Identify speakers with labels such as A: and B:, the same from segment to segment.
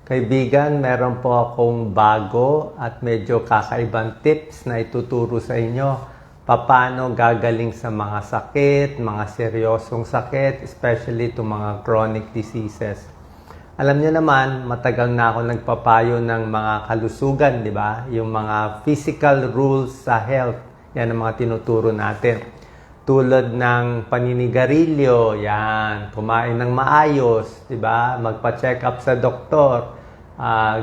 A: Kaibigan, meron po akong bago at medyo kakaibang tips na ituturo sa inyo. Paano gagaling sa mga sakit, mga seryosong sakit, especially itong mga chronic diseases. Alam niyo naman, matagal na ako nagpapayo ng mga kalusugan, di ba? Yung mga physical rules sa health, yan ang mga tinuturo natin. Tulad ng paninigarilyo, yan, kumain ng maayos, di ba? Magpa-check up sa doktor,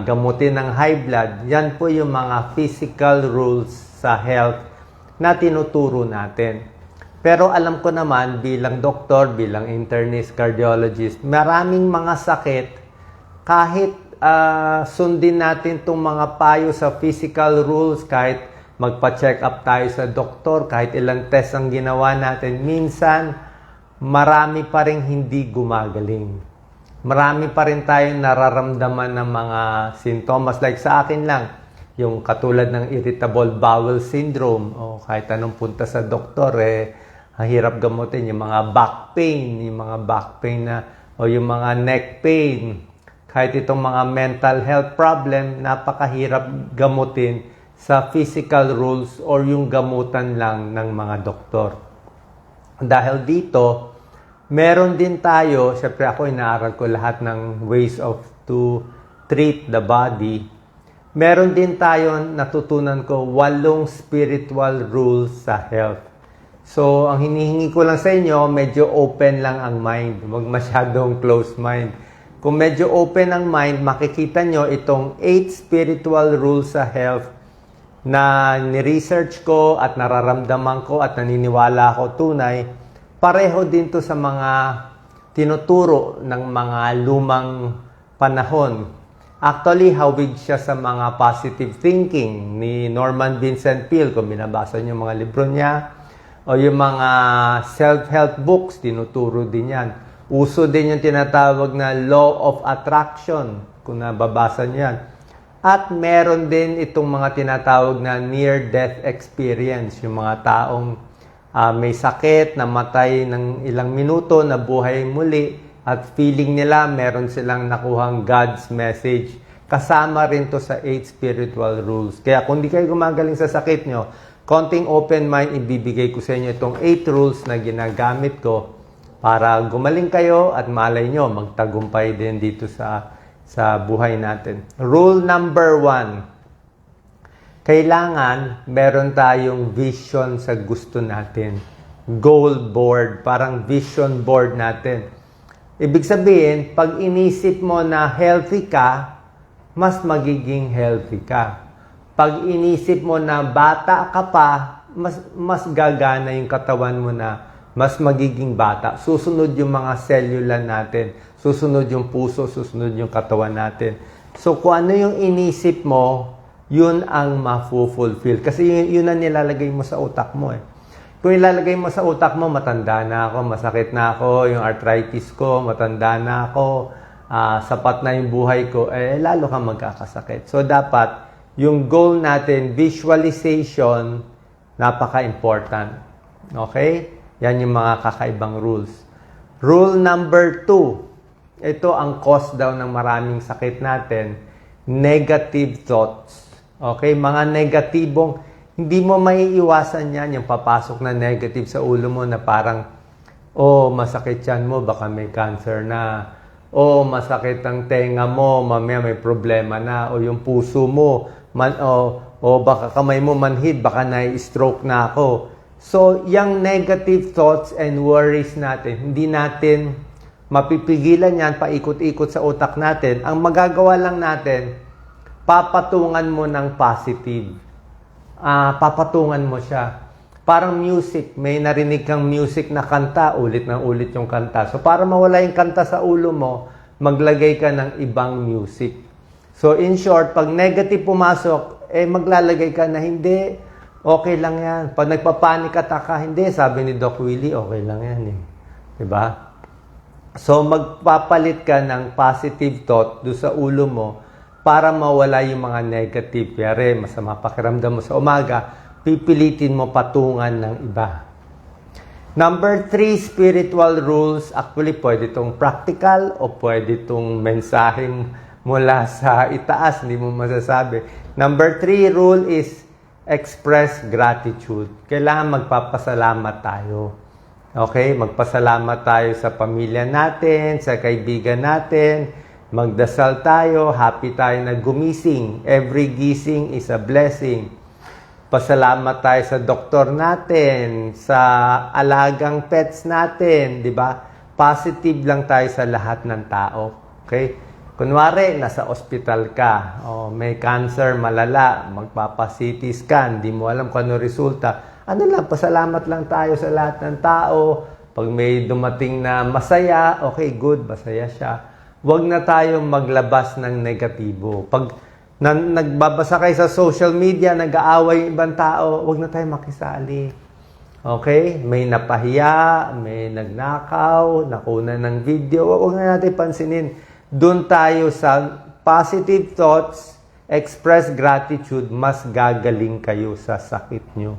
A: gamutin ng high blood. Yan po yung mga physical rules sa health na tinuturo natin. Pero alam ko naman bilang doktor, bilang internist, cardiologist, maraming mga sakit kahit sundin natin itong mga payo sa physical rules, kahit magpa-check up tayo sa doktor, kahit ilang test ang ginawa natin, minsan marami pa rin hindi gumagaling. Marami pa rin tayong nararamdaman ng mga sintomas. Like sa akin lang, yung katulad ng irritable bowel syndrome, o kahit anong punta sa doktor, ang hirap gamutin. Yung mga back pain, o yung mga neck pain, kahit itong mga mental health problem, napakahirap gamutin sa physical rules or yung gamutan lang ng mga doktor. Dahil dito, meron din tayo, syempre ako inaaral ko lahat ng ways of to treat the body. Meron din tayo, natutunan ko, 8 spiritual rules sa health. So, ang hinihingi ko lang sa inyo, medyo open lang ang mind. Huwag masyadong closed mind. Kung medyo open ang mind, makikita nyo itong 8 spiritual rules sa health na ni-research ko at nararamdaman ko at naniniwala ako tunay, pareho din to sa mga tinuturo ng mga lumang panahon. Actually, hawig siya sa mga positive thinking ni Norman Vincent Peale, kung binabasa niyo mga libro niya, o yung mga self-help books, tinuturo din yan. Uso din yung tinatawag na law of attraction, kung nababasa niyo yan. At meron din itong mga tinatawag na near-death experience, yung mga taong may sakit, namatay ng ilang minuto, nabuhay muli, at feeling nila meron silang nakuhang God's message. Kasama rin to sa 8 spiritual rules. Kaya kung di kayo gumagaling sa sakit nyo, konting open mind, ibibigay ko sa inyo itong 8 rules na ginagamit ko para gumaling kayo at malay nyo, magtagumpay din dito sa buhay natin. Rule number 1. Kailangan meron tayong vision sa gusto natin. Goal board, parang vision board natin. Ibig sabihin, pag inisip mo na healthy ka, mas magiging healthy ka. Pag inisip mo na bata ka pa, mas gagana yung katawan mo na mas magiging bata. Susunod yung mga cellular natin. Susunod yung puso, susunod yung katawan natin. So, kung ano yung inisip mo, yun ang ma-fulfill. Kasi yun ang nilalagay mo sa utak mo. Kung ilalagay mo sa utak mo, matanda na ako, masakit na ako, yung arthritis ko, matanda na ako, sapat na yung buhay ko, lalo kang magkakasakit. So, dapat yung goal natin, visualization, napaka-important. Okay? Yan yung mga kakaibang rules. Rule number 2. Ito ang cause daw ng maraming sakit natin. Negative thoughts. Okay? Mga negatibong, hindi mo maiiwasan yan, yung papasok na negative sa ulo mo na parang, masakit yan mo, baka may cancer na. Masakit ang tenga mo, mamaya may problema na. O yung puso mo, baka kamay mo manhid, baka na-stroke na ako. So, yung negative thoughts and worries natin, hindi natin mapipigilan yan, paikot-ikot sa utak natin. Ang magagawa lang natin, papatungan mo ng positive. Papatungan mo siya. Parang music, may narinig kang music na kanta, ulit na ulit yung kanta. So, para mawala yung kanta sa ulo mo, maglagay ka ng ibang music. So, in short, pag negative pumasok, maglalagay ka na hindi, okay lang yan. Pag nagpapanik attack ka, hindi. Sabi ni Doc Willie, okay lang yan. Diba? So, magpapalit ka ng positive thought doon sa ulo mo para mawala yung mga negative. Kaya masama pakiramdam mo sa umaga, pipilitin mo patungan ng iba. Number 3, spiritual rules. Actually, pwede itong practical o pwede itong mensaheng mula sa itaas, hindi mo masasabi. Number 3 rule is express gratitude. Kailangan magpapasalamat tayo. Okay? Magpasalamat tayo sa pamilya natin, sa kaibigan natin. Magdasal tayo, happy tayo na gumising. Every gising is a blessing. Pasalamat tayo sa doktor natin, sa alagang pets natin, di ba? Positive lang tayo sa lahat ng tao. Okay? Kunwari, nasa ospital ka, may cancer, malala, magpapa-CT scan, di mo alam kung ano resulta. Ano lang, pasalamat lang tayo sa lahat ng tao. Pag may dumating na masaya, okay, good, masaya siya. Huwag na tayong maglabas ng negatibo. Pag nagbabasa kayo sa social media, nag-aaway yung ibang tao, huwag na tayong makisali. Okay? May napahiya, may nagnakaw, nakuna ng video, huwag na natin pansinin. Doon tayo sa positive thoughts, express gratitude, mas gagaling kayo sa sakit nyo.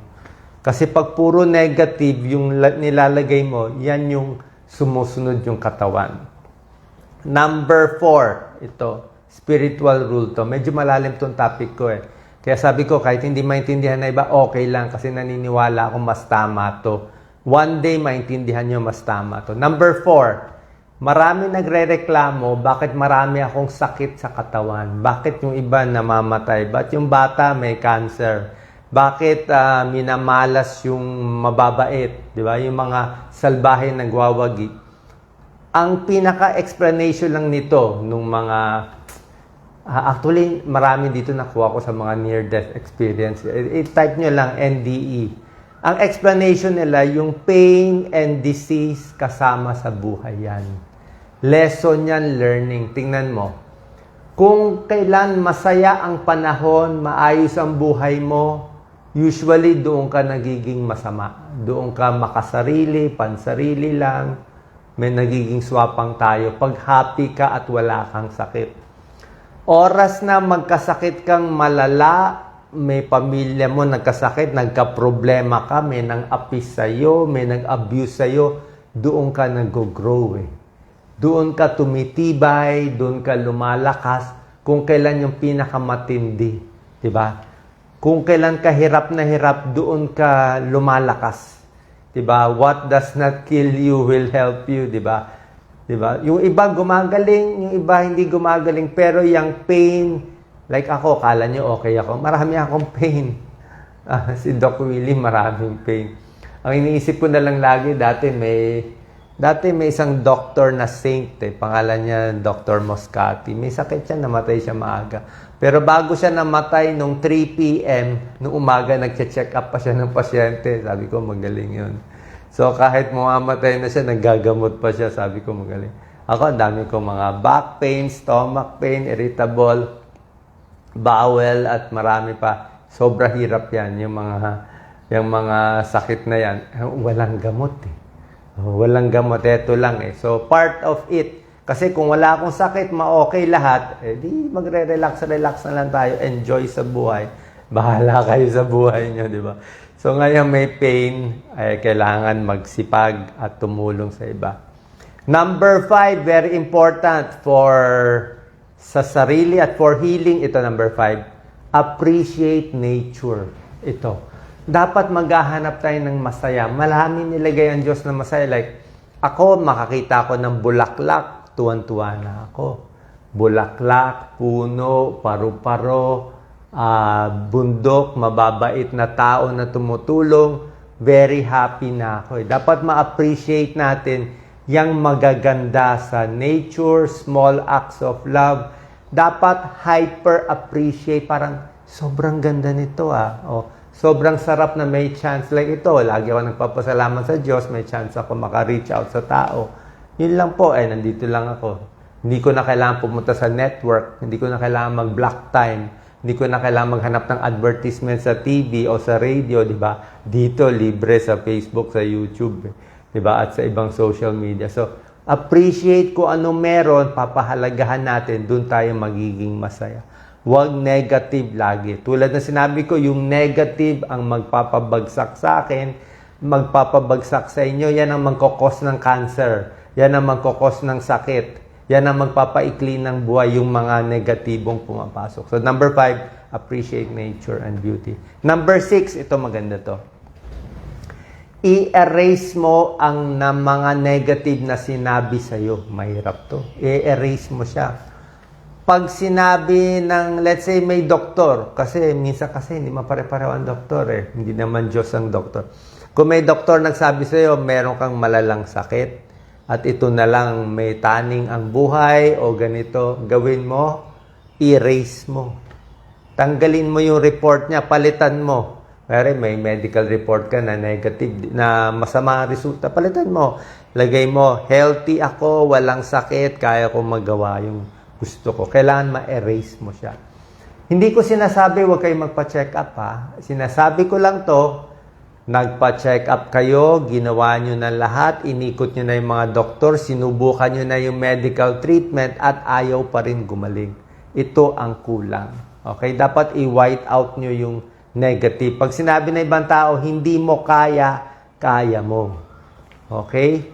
A: Kasi pag puro negative yung nilalagay mo, yan yung sumusunod yung katawan. Number 4, ito, spiritual rule to. Medyo malalim tong topic ko eh. Kaya sabi ko, kahit hindi maintindihan na iba, okay lang kasi naniniwala ako mas tama to. One day, maintindihan nyo mas tama to. Number 4, marami nagrereklamo, bakit marami akong sakit sa katawan? Bakit yung iba namamatay? Bakit yung bata may cancer? Bakit minamalas yung mababait? Di ba? Yung mga salbahe nagwawagi. Ang pinaka-explanation lang nito, nung mga... actually, marami dito nakuha ko sa mga near-death experience. I-type nyo lang NDE. Ang explanation nila, yung pain and disease kasama sa buhay yan. Lesson yan, learning. Tingnan mo. Kung kailan masaya ang panahon, maayos ang buhay mo, usually doon ka nagiging masama. Doon ka makasarili, pansarili lang. May nagiging swapang tayo. Pag happy ka at wala kang sakit. Oras na magkasakit kang malala, may pamilya mo nagkasakit, nagka-problema ka, may nang-apis sa'yo, may nag-abuse sa'yo, doon ka nag-grow eh. Doon ka tumitibay, doon ka lumalakas, kung kailan yung pinakamatindi. Diba? Kung kailan ka hirap na hirap, doon ka lumalakas. Diba? What does not kill you will help you. Diba? Diba? Yung iba gumagaling, yung iba hindi gumagaling, pero yung pain, like ako, kala nyo okay ako, marami akong pain. Si Doc Willie, maraming pain. Ang iniisip ko na lang lagi, dati may isang doctor na saint, pangalan niya Dr. Moscati. May sakit siya, namatay siya maaga. Pero bago siya namatay, nung 3 p.m., nung umaga, nagche-check up pa siya ng pasyente. Sabi ko, magaling yun. So, kahit mamamatay na siya, naggagamot pa siya. Sabi ko, magaling. Ako, ang dami ko mga back pain, stomach pain, irritable, bowel, at marami pa. Sobra hirap yan, yung mga sakit na yan. Walang gamot eh. Walang gamot, eto lang eh. So, part of it. Kasi kung wala akong sakit, ma-okay lahat, di magre-relax na lang tayo. Enjoy sa buhay. Bahala kayo sa buhay nyo, di ba? So, ngayon may pain, ay kailangan magsipag at tumulong sa iba. Number 5, very important sa sarili at for healing. Ito, number 5. Appreciate nature. Ito. Dapat maghahanap tayo ng masaya. Marami nilagay ang Diyos na masaya. Like, ako, makakita ko ng bulaklak, tuwan-tuwa na ako. Bulaklak, puno, paru-paro, bundok, mababait na tao na tumutulong, very happy na ako. Dapat ma-appreciate natin yung magaganda sa nature, small acts of love. Dapat hyper-appreciate, parang sobrang ganda nito sobrang sarap na may chance like ito. Lagi ako nagpapasalamat sa Diyos, may chance ako maka-reach out sa tao. Yun lang po, nandito lang ako. Hindi ko na kailangan pumunta sa network, hindi ko na kailangan mag-block time, hindi ko na kailangan maghanap ng advertisement sa TV o sa radio, di ba? Dito, libre sa Facebook, sa YouTube, di ba? At sa ibang social media. So, appreciate kung ano meron, papahalagahan natin, dun tayo magiging masaya. Huwag negative lagi. Tulad na sinabi ko, yung negative ang magpapabagsak sa akin, magpapabagsak sa inyo, yan ang magkakos ng cancer. Yan ang magkakos ng sakit. Yan ang magpapaikli ng buhay, yung mga negatibong pumapasok. So, number 5, appreciate nature and beauty. Number 6, ito maganda to. I-erase mo ang mga negative na sinabi sa'yo. Mahirap to. I-erase mo siya. Pag sinabi ng, let's say, may doktor, kasi minsan kasi hindi mapare-pareho ang doktor eh. Hindi naman Diyos ang doktor. Kung may doktor nagsabi sa'yo, meron kang malalang sakit, at ito na lang, may taning ang buhay, o ganito, gawin mo, erase mo. Tanggalin mo yung report niya, palitan mo. Pero may medical report ka na negative, na masama ang resulta, palitan mo. Lagay mo, healthy ako, walang sakit, kaya ko magawa yung gusto ko. Kailangan ma-erase mo siya. Hindi ko sinasabi huwag kayong magpa-check up ha. Sinasabi ko lang to, nagpa-check up kayo, ginawa nyo na lahat, inikot nyo na yung mga doktor, sinubukan nyo na yung medical treatment at ayaw pa rin gumaling. Ito ang kulang. Okay? Dapat i-white out nyo yung negative. Pag sinabi na ibang tao, hindi mo kaya, kaya mo. Okay?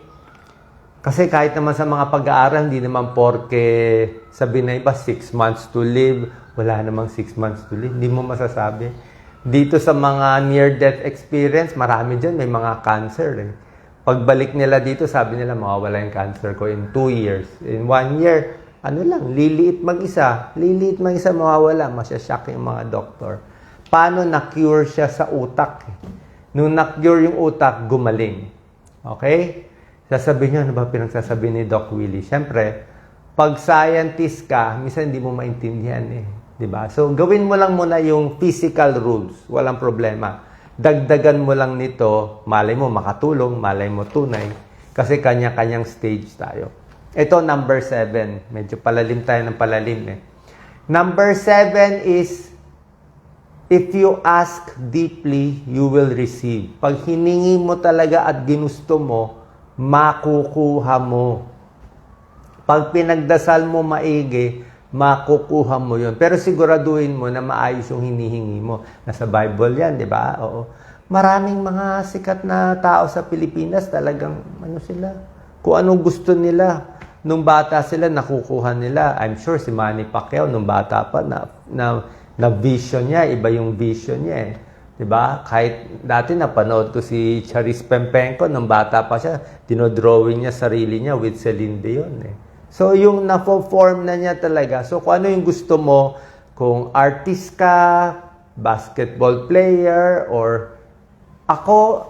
A: Kasi kahit naman sa mga pag-aaral, hindi naman porke sabi na iba 6 months to live, wala namang 6 months to live. Hindi mo masasabi. Dito sa mga near-death experience, marami dyan, may mga cancer eh. Pagbalik nila dito, sabi nila, mawawala yung cancer ko in 2 years. In 1 year, ano lang, liliit mag-isa, mawawala, masyashock yung mga doktor. Paano na-cure siya sa utak? Nung na-cure yung utak, gumaling. Okay? Sasabihin nyo, ano ba pinagsasabi ni Doc Willie? Siyempre, pag scientist ka, minsan hindi mo maintindihan eh. Diba? So, gawin mo lang muna yung physical rules. Walang problema. Dagdagan mo lang nito, malay mo makatulong, malay mo tunay. Kasi kanya-kanyang stage tayo. Ito, number 7. Medyo palalim tayo ng palalim eh. Number 7 is, if you ask deeply, you will receive. Pag hiningi mo talaga at ginusto mo, makukuha mo. Pag pinagdasal mo maigi, makukuha mo yun. Pero siguraduhin mo na maayos yung hinihingi mo. Nasa Bible yan, di ba? Oo. Maraming mga sikat na tao sa Pilipinas, talagang, ano sila? Kung anong gusto nila. Nung bata sila, nakukuha nila. I'm sure si Manny Pacquiao, nung bata pa, na vision niya, iba yung vision niya eh. Diba? Kahit dati napanood ko si Charis Pempenko, nung bata pa siya, dinodrawing niya sarili niya with Celine Dion eh. So, yung na-form na niya talaga. So, kung ano yung gusto mo, kung artist ka, basketball player, or ako,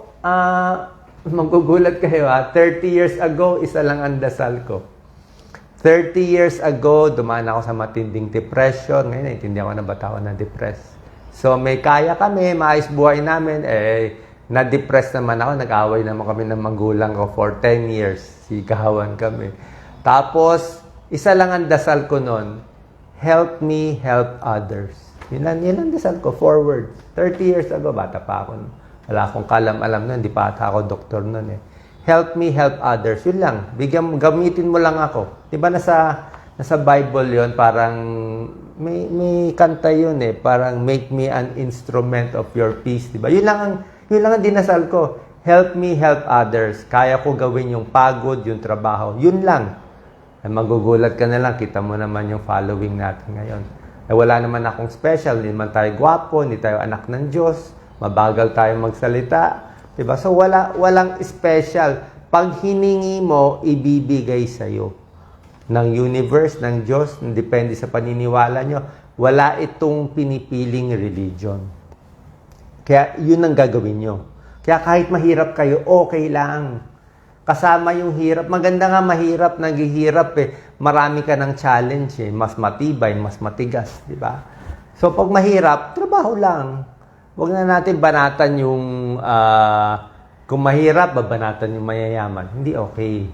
A: magugulat kayo ha, 30 years ago, isa lang ang dasal ko. 30 years ago, dumaan ako sa matinding depression. Ngayon, naintindihan ko na ba't ako na-depress. So, may kaya kami, maayos buhay namin, na-depress naman ako, nag-away naman kami ng magulang ko for 10 years. Sigawan kami. Tapos, isa lang ang dasal ko noon, help me help others. Yun ang dasal ko, forward. 30 years ago, bata pa ako. Wala akong kalam-alam noon, hindi pa ata ako doktor noon eh. Help me help others. Yun lang, gamitin mo lang ako. Diba nasa Bible yon, parang may kanta yun eh, parang make me an instrument of your peace, diba? Yun lang ang dinasal ko. Help me help others. Kaya ko gawin yung pagod, yung trabaho. Yun lang. Ay, magugulat ka na lang, kita mo naman yung following natin ngayon. Ay, wala naman akong special, hindi naman tayo gwapo, hindi tayo anak ng Diyos, mabagal tayo magsalita. Diba? So, walang special. Pag hiningi mo, ibibigay sa'yo ng universe, ng Diyos, depende sa paniniwala nyo, wala itong pinipiling religion. Kaya yun ang gagawin nyo. Kaya kahit mahirap kayo, okay lang. Kasama yung hirap. Maganda nga mahirap, naghihirap eh. Marami ka ng challenge eh. Mas matibay, mas matigas. Diba? So pag mahirap, trabaho lang. Huwag na natin banatan yung, kung mahirap, babanatan yung mayayaman. Hindi okay.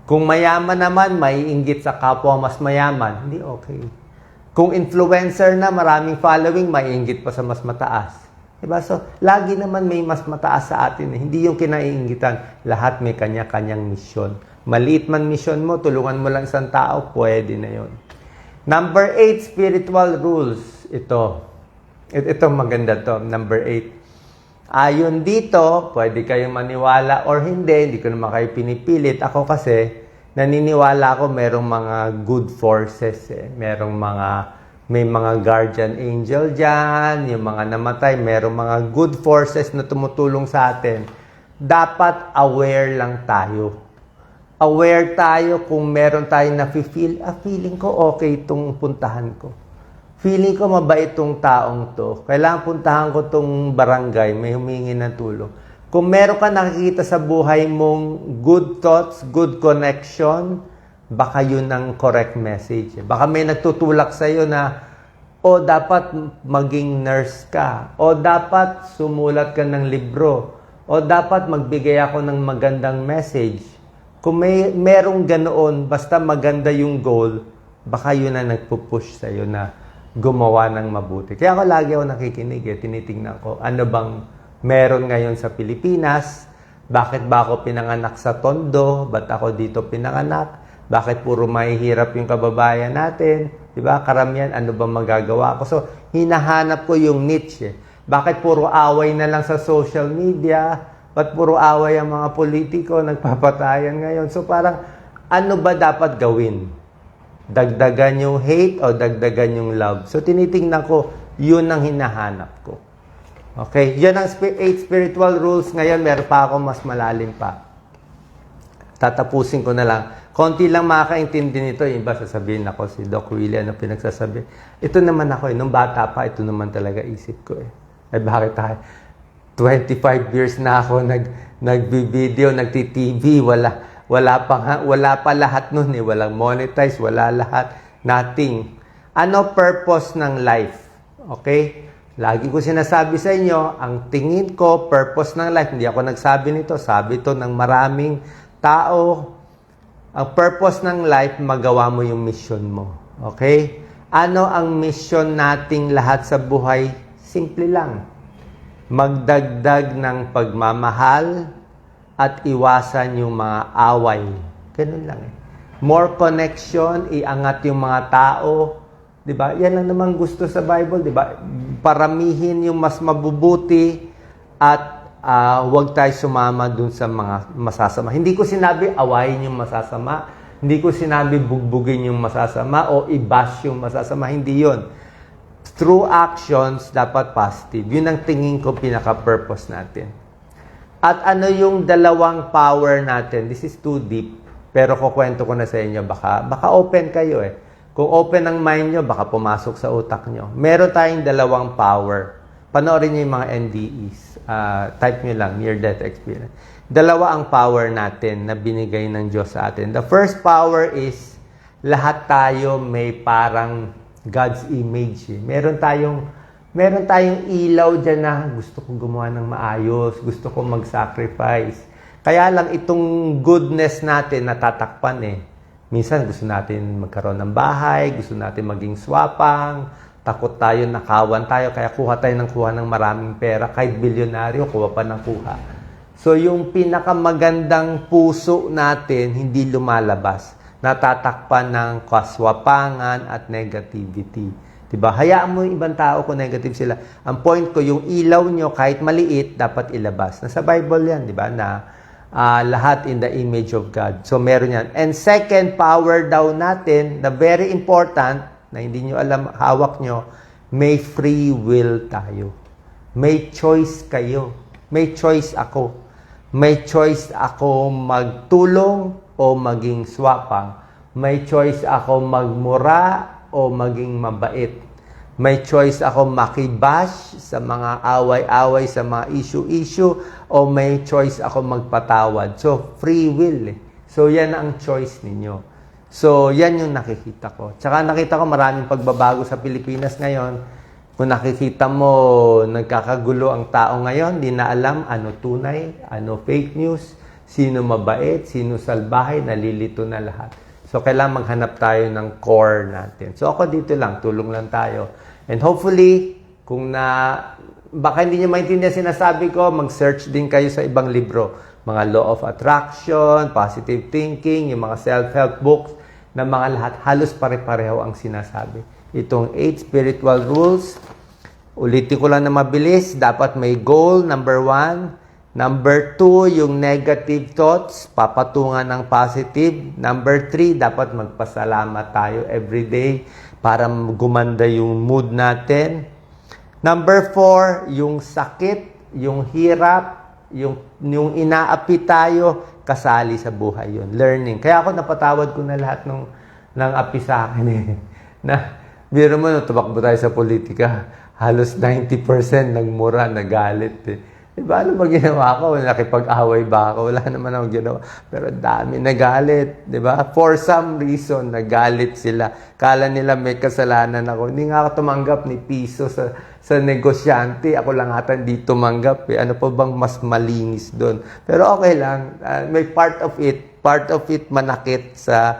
A: Kung mayaman naman, maiinggit sa kapwa mas mayaman, hindi okay. Kung influencer na, maraming following, maiinggit pa sa mas mataas. Diba? So, lagi naman may mas mataas sa atin. Eh. Hindi yung kinaiinggitan. Lahat may kanya-kanyang misyon. Maliit man misyon mo, tulungan mo lang isang tao, pwede na yon. Number 8, spiritual rules. Ito maganda to. Number 8. Ayon dito, pwede kayong maniwala or hindi ko naman kayo pinipilit. Ako kasi, naniniwala ako merong mga good forces eh. May mga guardian angel dyan, yung mga namatay, merong mga good forces na tumutulong sa atin. Dapat aware lang tayo. Aware tayo kung meron tayong nafe-feel, feeling ko okay itong puntahan ko. Feeling ko mabait itong taong to. Kailangan puntahan ko itong barangay, may humingi ng tulong. Kung meron ka nakikita sa buhay mong good thoughts, good connection, baka yun ang correct message. Baka may nagtutulak sa'yo na, o dapat maging nurse ka, o dapat sumulat ka ng libro, o dapat magbigay ako ng magandang message. Kung merong ganoon, basta maganda yung goal, baka yun na nagpupush sa'yo na gumawa ng mabuti. Kaya ako lagi ako nakikinig, tinitingnan ko, ano bang meron ngayon sa Pilipinas? Bakit ba ako pinanganak sa Tondo? Ba't ako dito pinanganak? Bakit puro mahihirap yung kababayan natin? Diba? Karamihan, ano ba magagawa ko? So, hinahanap ko yung niche. Bakit puro away na lang sa social media? Ba't puro away ang mga politiko nagpapatayan ngayon? So, parang, ano ba dapat gawin? Dagdagan yung hate o dagdagan yung love? So, tinitingnan ko, yun ang hinahanap ko. Okay? Yan ang 8 spiritual rules. Ngayon, meron pa ako mas malalim pa. Tatapusin ko na lang. Konti lang makakaintindi nito. Yung iba sasabihin ako, si Doc Willie, ano pinagsasabi. Ito naman ako, nung bata pa, ito naman talaga isip ko Eh bakit tayo? 25 years na ako nagbi-video, nagti-TV, wala pa lahat nun Walang monetize, wala lahat. Nothing. Ano purpose ng life? Okay? Lagi ko sinasabi sa inyo, ang tingin ko, purpose ng life, hindi ako nagsabi nito, sabi to ng maraming tao. Ang purpose ng life, magawa mo yung mission mo. Okay? Ano ang mission nating lahat sa buhay? Simple lang. Magdagdag ng pagmamahal at iwasan yung mga away. Ganun lang More connection, iangat yung mga tao. Diba? Yan lang naman gusto sa Bible. Diba? Paramihin yung mas mabubuti at huwag tayo sumama dun sa mga masasama. Hindi ko sinabi awayin yung masasama. Hindi ko sinabi bugbugin yung masasama o i-bash yung masasama. Hindi yon. Through actions, dapat positive. Yun ang tingin ko pinaka-purpose natin. At ano yung dalawang power natin? This is too deep. Pero kukwento ko na sa inyo. Baka open kayo Kung open ang mind nyo, baka pumasok sa utak nyo. Meron tayong dalawang power. Panoorin nyo yung mga NDEs. Type nyo lang, near-death experience. Dalawa ang power natin na binigay ng Diyos sa atin. The first power is, lahat tayo may parang God's image. Meron tayong ilaw dyan na gusto kong gumawa ng maayos, gusto kong mag-sacrifice. Kaya lang itong goodness natin natatakpan Minsan gusto natin magkaroon ng bahay, gusto natin maging swapang, takot tayo, nakawan tayo, kaya kuha tayo ng maraming pera. Kahit bilyonaryo, kuha pa ng kuha. So, yung pinakamagandang puso natin, hindi lumalabas. Natatakpan ng kaswapangan at negativity. Diba? Hayaan mo yung ibang tao kung negative sila. Ang point ko, yung ilaw nyo, kahit maliit, dapat ilabas. Nasa Bible yan, diba? Na lahat in the image of God. So, meron yan. And second, power daw natin, na very important, na hindi nyo alam, hawak nyo, may free will tayo. May choice kayo. May choice ako. May choice ako magtulong o maging swapang. May choice ako magmura o maging mabait. May choice ako makibash sa mga away-away, sa mga issue-issue, o may choice ako magpatawad. So, free will. So, yan ang choice ninyo. So, yan yung nakikita ko. Tsaka nakita ko maraming pagbabago sa Pilipinas ngayon. Kung nakikita mo, nagkakagulo ang tao ngayon, di na alam ano tunay, ano fake news, sino mabait, sino salbahay, nalilito na lahat. So, kailangan maghanap tayo ng core natin. So, ako dito lang, tulong lang tayo. And hopefully, baka hindi nyo maintindihan sinasabi ko, mag-search din kayo sa ibang libro. Mga law of attraction, positive thinking, yung mga self-help books, na mga lahat, halos pare-pareho ang sinasabi. Itong 8 spiritual rules, ulitin ko lang na mabilis, dapat may goal, number 1. Number 2, yung negative thoughts, papatungan ng positive. Number 3, dapat magpasalamat tayo every day para gumanda yung mood natin. Number 4, yung sakit, yung hirap, yung inaapi tayo, kasali sa buhay yun. Learning. Kaya ako napatawad ko na lahat ng api sa akin eh. Na, biro mo, tumakbo tayo sa politika. Halos 90% nagmura, nagalit eh. Diba, ano ba ginawa ko? Nakipag-away ba ako? Wala naman akong ginawa. Pero dami nagalit. Diba? For some reason, nagalit sila. Kala nila may kasalanan ako. Hindi nga ako tumanggap ni piso sa negosyante. Ako lang ata hindi tumanggap. Eh. Ano pa bang mas malinis doon? Pero okay lang. May part of it manakit sa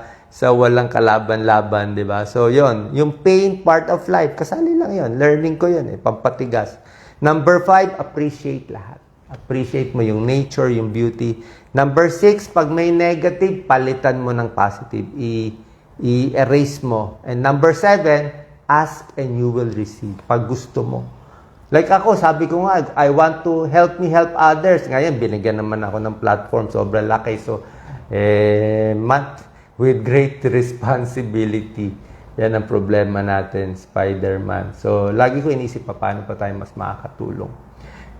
A: walang kalaban-laban. Diba? So, yon, yung pain part of life, kasali lang yon. Learning ko yun eh. Pampatigas. Number 5, appreciate lahat. Appreciate mo yung nature, yung beauty. Number 6, pag may negative, palitan mo ng positive. I-erase mo. And number 7, ask and you will receive. Pag gusto mo. Like ako, sabi ko nga, I want to help others. Ngayon, binigyan naman ako ng platform, sobrang laki. So, with great responsibility. Yan ang problema natin, Spider-Man. So, lagi ko inisip paano pa tayo mas makakatulong.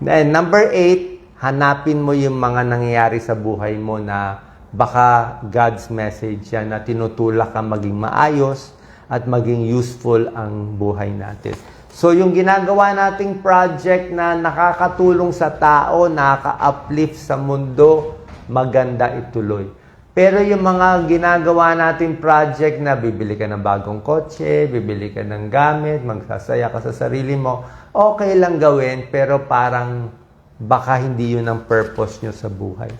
A: Then, number 8, hanapin mo yung mga nangyayari sa buhay mo na baka God's message yan na tinutulak ka maging maayos at maging useful ang buhay natin. So, yung ginagawa nating project na nakakatulong sa tao, nakaka-uplift sa mundo, maganda ituloy. Pero yung mga ginagawa natin project na bibili ka ng bagong kotse, bibili ka ng gamit, magsasaya ka sa sarili mo, okay lang gawin, pero parang baka hindi yun ang purpose nyo sa buhay.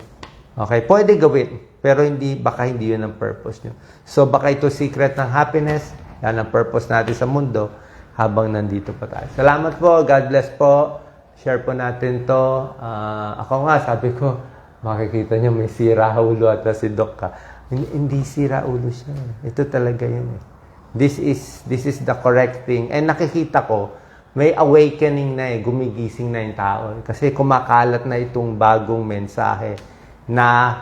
A: Okay? Pwede gawin, pero baka hindi yun ang purpose nyo. So, baka ito secret ng happiness, yan ang purpose natin sa mundo habang nandito pa tayo. Salamat po, God bless po. Share po natin to. Ako nga, sabi ko, makikita niyo may sira ulo at si Doc ka. Hindi sira ulo siya. Ito talaga yun eh. This is the correct thing. And nakikita ko, may awakening na eh. Gumigising na yung tao. Kasi kumakalat na itong bagong mensahe na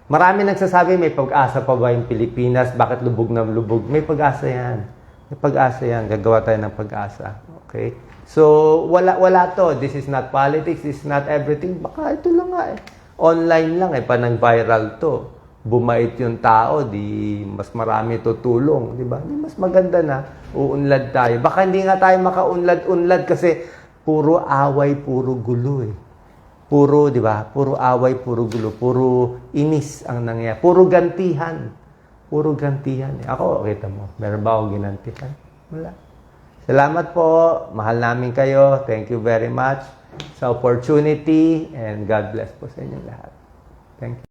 A: marami nagsasabi may pag-asa pa ba yung Pilipinas? Bakit lubog na lubog? May pag-asa yan. May pag-asa yan. Gagawa tayo ng pag-asa. Okay? So, wala to. This is not politics. This is not everything. Baka ito lang nga eh. Online lang eh, panang viral to. Bumait yung tao, di mas marami tutulong, di ba? Di mas maganda na, uunlad tayo. Baka hindi nga tayo makaunlad-unlad kasi puro away, puro gulo eh. Puro, di ba? Puro away, puro gulo, puro inis ang nangyayari. Puro gantihan. Puro gantihan eh. Ako, kita mo, meron ba akong ginantihan? Wala. Salamat po. Mahal namin kayo. Thank you very much sa opportunity and God bless po sa inyong lahat. Thank you.